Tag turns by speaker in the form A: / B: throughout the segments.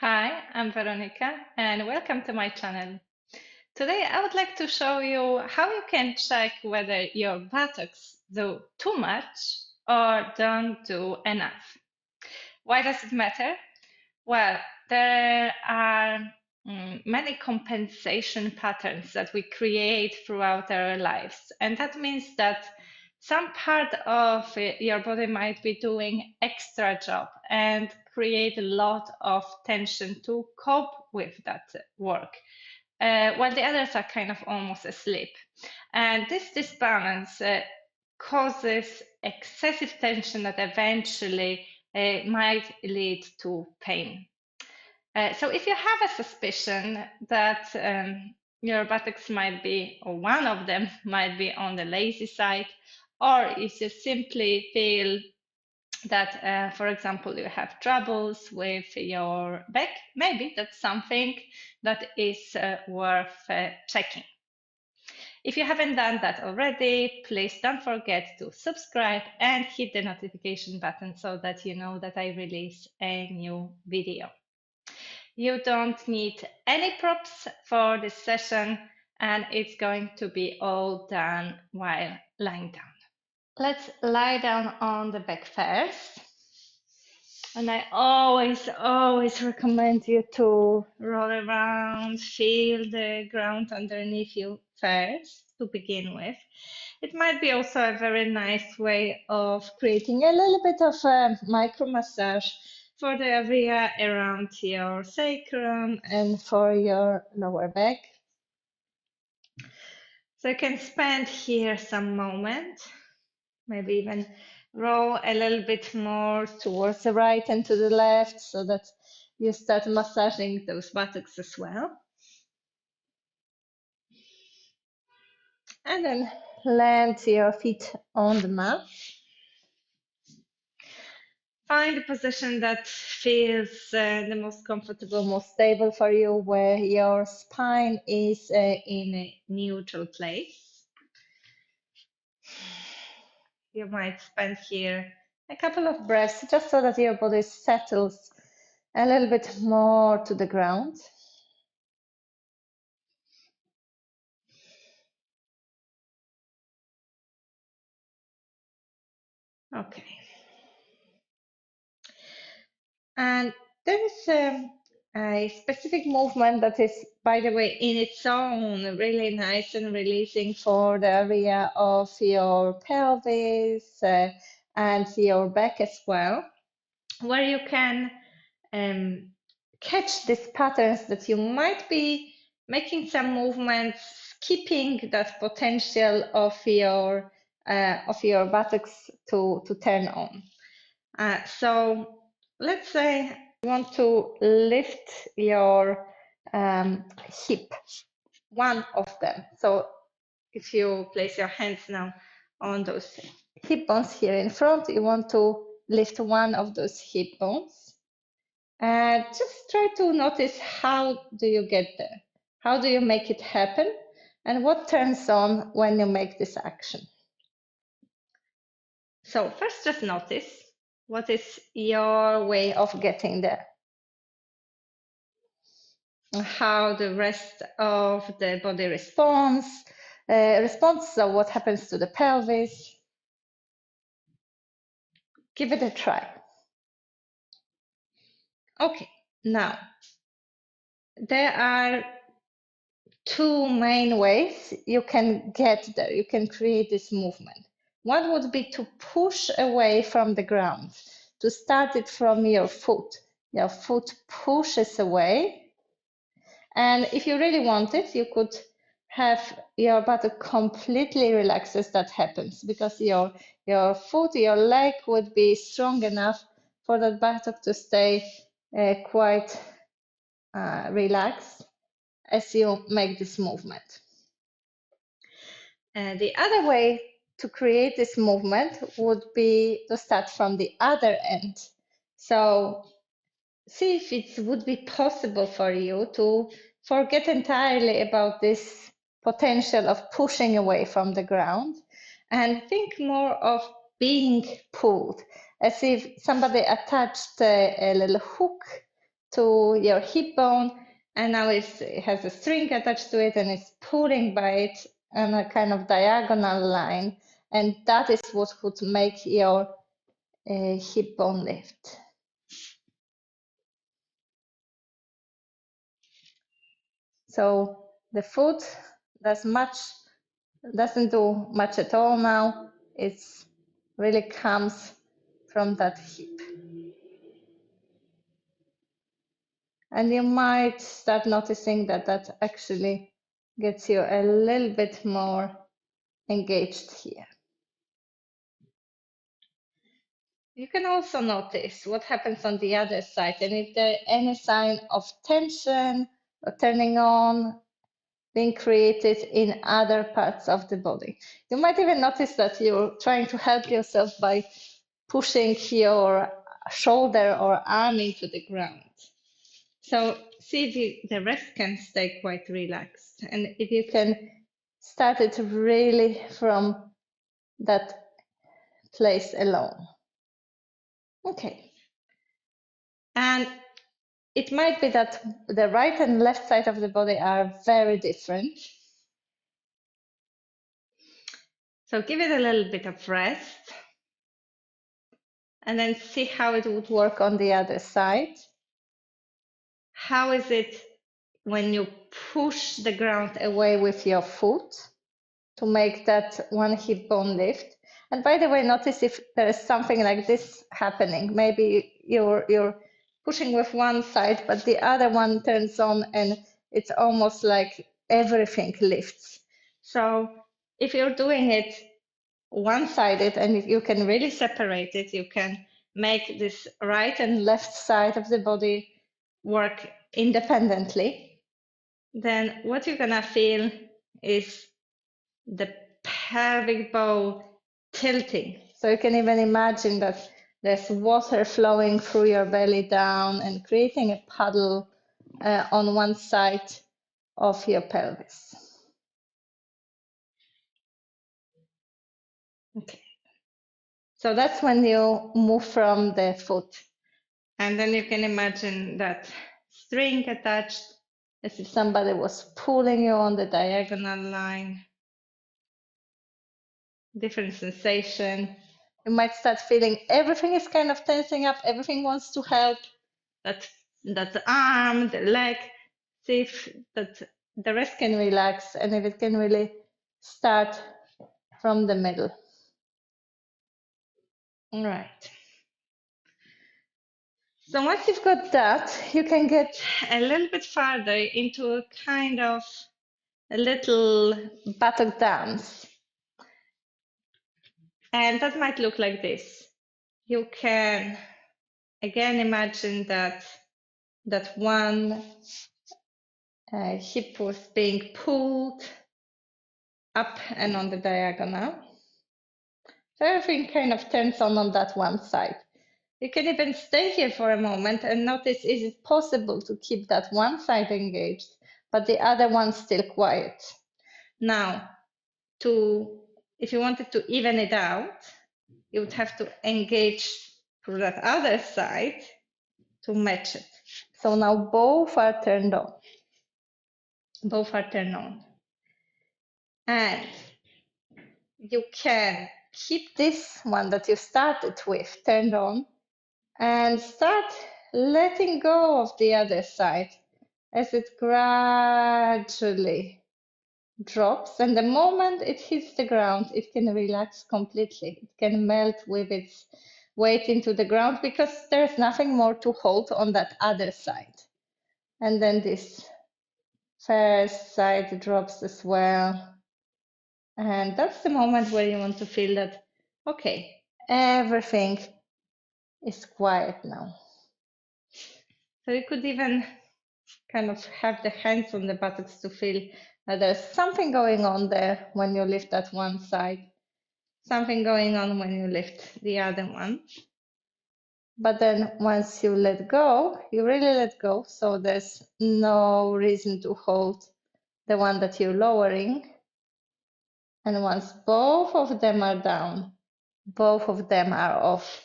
A: Hi, I'm Veronica and welcome to my channel. Today I would like to show you how you can check whether your buttocks do too much or don't do enough. Why does it matter? Well, there are many compensation patterns that we create throughout our lives, and that means that some part of your body might be doing extra job and create a lot of tension to cope with that work, while the others are kind of almost asleep. And this disbalance causes excessive tension that eventually might lead to pain. So if you have a suspicion that your buttocks might be, or one of them might be on the lazy side, or if you simply feel that, for example, you have troubles with your back, maybe that's something that is worth checking. If you haven't done that already, please don't forget to subscribe and hit the notification button so that you know that I release a new video. You don't need any props for this session, and it's going to be all done while lying down. Let's lie down on the back first. And I always recommend you to roll around, feel the ground underneath you first to begin with. It might be also a very nice way of creating a little bit of a micro massage for the area around your sacrum and for your lower back. So you can spend here some moment, maybe even roll a little bit more towards the right and to the left so that you start massaging those buttocks as well. And then land your feet on the mat. Find a position that feels the most comfortable, most stable for you, where your spine is in a neutral place. You might spend here a couple of breaths just so that your body settles a little bit more to the ground. Okay. And there is a specific movement that is, by the way, in its own really nice and releasing for the area of your pelvis and your back as well, where you can catch these patterns that you might be making some movements, keeping that potential of your buttocks to turn on. So let's say you want to lift your hip, one of them. So if you place your hands now on those hip bones here in front, you want to lift one of those hip bones. And just try to notice, how do you get there? How do you make it happen? And what turns on when you make this action? So first, just notice, what is your way of getting there? How the rest of the body responds. So what happens to the pelvis? Give it a try. Okay, now there are two main ways you can get there. You can create this movement. One would be to push away from the ground, to start it from your foot. Your foot pushes away. And if you really want it, you could have your buttock completely relaxed as that happens, because your foot, your leg would be strong enough for that buttock to stay quite relaxed as you make this movement. And the other way to create this movement would be to start from the other end. So see if it would be possible for you to forget entirely about this potential of pushing away from the ground and think more of being pulled, as if somebody attached a little hook to your hip bone, and now it has a string attached to it and it's pulling by it on a kind of diagonal line, and that is what would make your hip bone lift. So the foot doesn't do much at all now. It's really comes from that hip. And you might start noticing that that actually gets you a little bit more engaged here. You can also notice what happens on the other side, and if there any sign of tension or turning on being created in other parts of the body. You might even notice that you're trying to help yourself by pushing your shoulder or arm into the ground. So see if the rest can stay quite relaxed, and if you can start it really from that place alone. Okay. And it might be that the right and left side of the body are very different. So give it a little bit of rest and then see how it would work on the other side. How is it when you push the ground away with your foot to make that one hip bone lift? And by the way, notice if there is something like this happening. Maybe you're pushing with one side, but the other one turns on and it's almost like everything lifts. So if you're doing it one-sided and if you can really separate it, you can make this right and left side of the body work independently, then what you're gonna feel is the pelvic bowl tilting. So you can even imagine that there's water flowing through your belly down and creating a puddle on one side of your pelvis. Okay. So that's when you move from the foot. And then you can imagine that string attached as if somebody was pulling you on the diagonal line. Different sensation. You might start feeling everything is kind of tensing up, everything wants to help. That arm, the leg, see if that the rest can relax and if it can really start from the middle. All right. So once you've got that, you can get a little bit farther into a kind of a little buttock dance. And that might look like this. You can again imagine that one hip was being pulled up and on the diagonal. So everything kind of turns on that one side. You can even stay here for a moment and notice, is it possible to keep that one side engaged, but the other one still quiet? Now, if you wanted to even it out, you would have to engage through that other side to match it. So now both are turned on. Both are turned on. And you can keep this one that you started with turned on and start letting go of the other side as it gradually drops. And the moment it hits the ground, it can relax completely. It can melt with its weight into the ground because there's nothing more to hold on that other side. And then this first side drops as well. And that's the moment where you want to feel that, okay, everything is quiet now. So you could even kind of have the hands on the buttocks to feel that there's something going on there when you lift that one side, something going on when you lift the other one. But then once you let go, you really let go, so there's no reason to hold the one that you're lowering. And once both of them are down, both of them are off,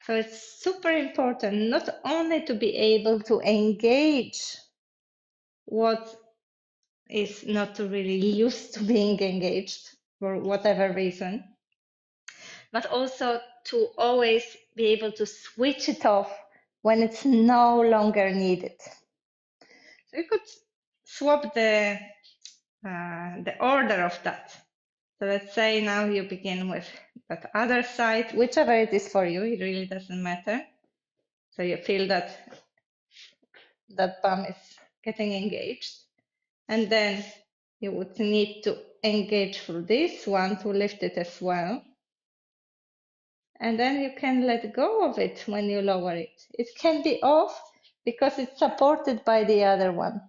A: So it's super important not only to be able to engage what is not really used to being engaged for whatever reason, but also to always be able to switch it off when it's no longer needed. So you could swap the order of that. So let's say now you begin with that other side, whichever it is for you, it really doesn't matter. So you feel that that bum is getting engaged. And then you would need to engage through this one to lift it as well. And then you can let go of it when you lower it. It can be off because it's supported by the other one.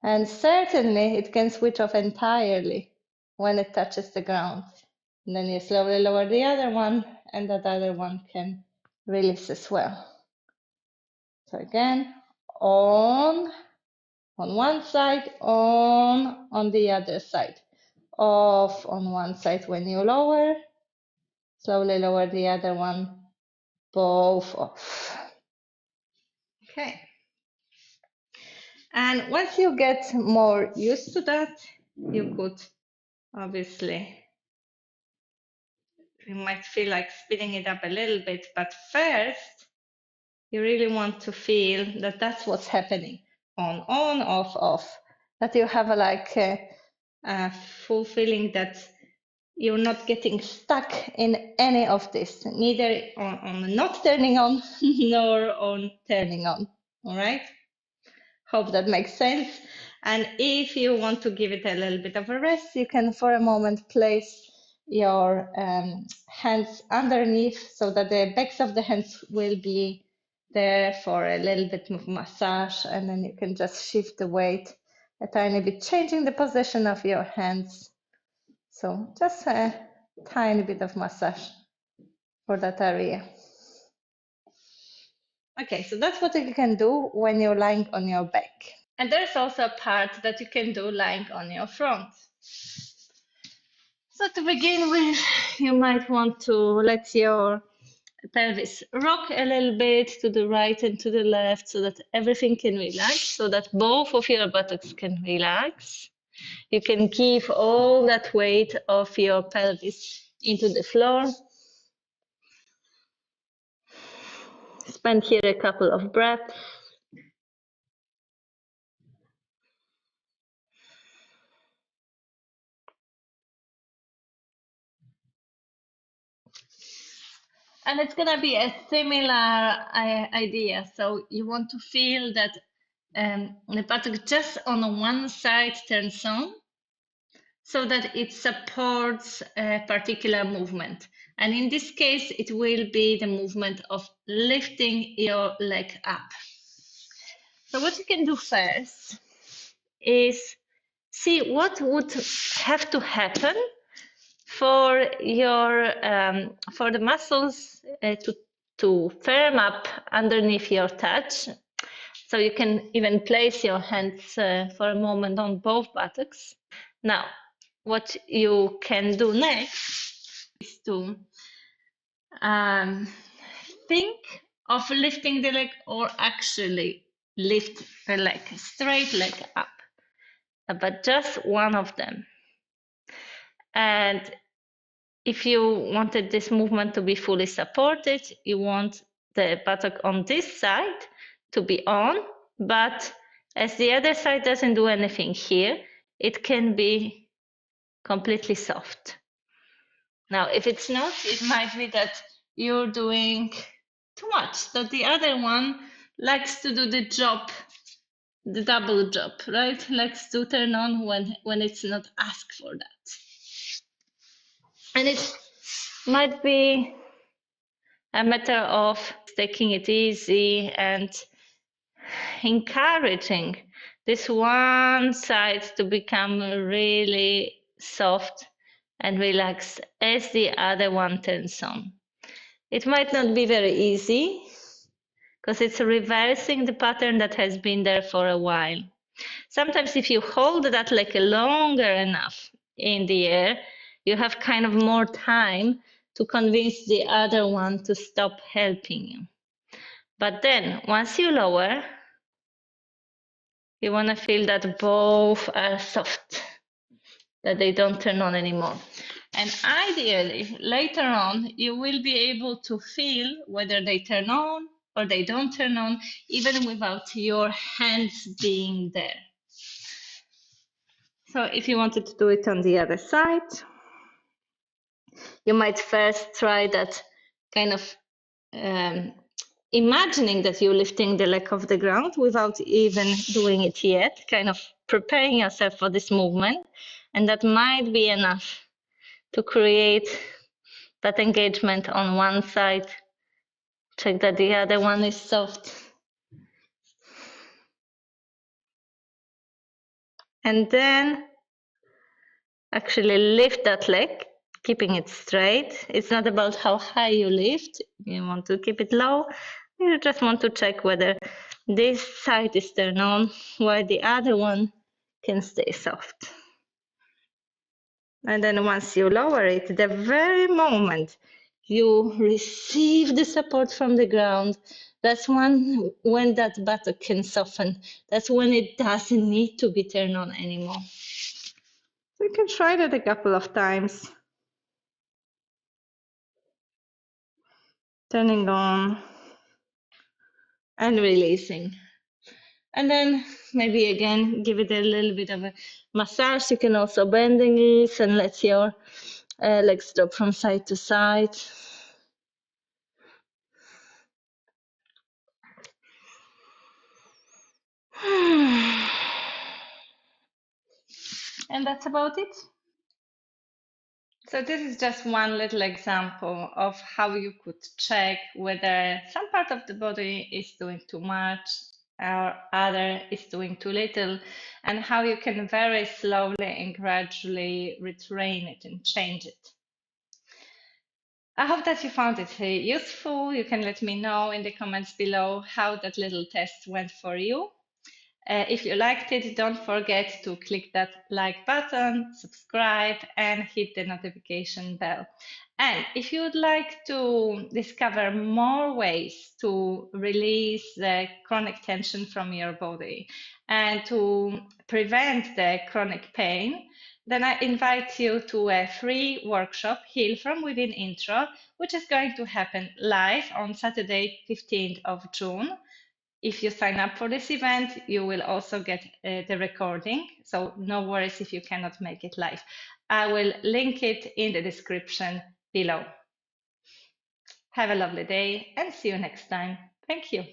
A: And certainly it can switch off entirely when it touches the ground. And then you slowly lower the other one, and that other one can release as well. So again, on one side, on the other side. Off on one side when you lower, slowly lower the other one, both off. Okay. And once you get more used to that, you could obviously, you might feel like speeding it up a little bit, but first, you really want to feel that that's what's happening. On, off, off. That you have a full feeling that you're not getting stuck in any of this, neither on not turning on nor on turning on. All right? Hope that makes sense. And if you want to give it a little bit of a rest, you can for a moment place your hands underneath so that the backs of the hands will be there for a little bit of massage, and then you can just shift the weight a tiny bit, changing the position of your hands. So just a tiny bit of massage for that area. Okay, so that's what you can do when you're lying on your back. And there's also a part that you can do lying on your front. So to begin with, you might want to let your pelvis rock a little bit to the right and to the left so that everything can relax, so that both of your buttocks can relax. You can give all that weight of your pelvis into the floor. Spend here a couple of breaths. And it's going to be a similar idea. So you want to feel that the buttock just on one side turns on so that it supports a particular movement. And in this case, it will be the movement of lifting your leg up. So what you can do first is see what would have to happen for your for the muscles to firm up underneath your touch. So you can even place your hands for a moment on both buttocks. Now, what you can do next is to think of lifting the leg, or actually lift the leg, straight leg up, but just one of them. And if you wanted this movement to be fully supported, you want the buttock on this side to be on, but as the other side doesn't do anything here, it can be completely soft. Now, if it's not, it might be that you're doing too much, that the other one likes to do the job, the double job, right? Likes to turn on when it's not asked for that. And it might be a matter of taking it easy and encouraging this one side to become really soft and relaxed as the other one turns on. It might not be very easy because it's reversing the pattern that has been there for a while. Sometimes if you hold that leg longer enough in the air, you have kind of more time to convince the other one to stop helping you. But then once you lower, you want to feel that both are soft, that they don't turn on anymore. And ideally, later on, you will be able to feel whether they turn on or they don't turn on, even without your hands being there. So if you wanted to do it on the other side, you might first try that kind of imagining that you're lifting the leg off the ground without even doing it yet, kind of preparing yourself for this movement. And that might be enough to create that engagement on one side. Check that the other one is soft. And then actually lift that leg, keeping it straight. It's not about how high you lift. You want to keep it low. You just want to check whether this side is turned on while the other one can stay soft. And then once you lower it, the very moment you receive the support from the ground, that's when that buttock can soften. That's when it doesn't need to be turned on anymore. So you can try that a couple of times. Turning on and releasing. And then maybe again, give it a little bit of a massage. You can also bend the knees and let your legs drop from side to side. And that's about it. So this is just one little example of how you could check whether some part of the body is doing too much or other is doing too little, and how you can very slowly and gradually retrain it and change it. I hope that you found it useful. You can let me know in the comments below how that little test went for you. If you liked it, don't forget to click that like button, subscribe, and hit the notification bell. And if you would like to discover more ways to release the chronic tension from your body and to prevent the chronic pain, then I invite you to a free workshop, Heal from Within Intro, which is going to happen live on Saturday, 15th of June. If you sign up for this event, you will also get the recording, so no worries if you cannot make it live. I will link it in the description below. Have a lovely day and see you next time. Thank you.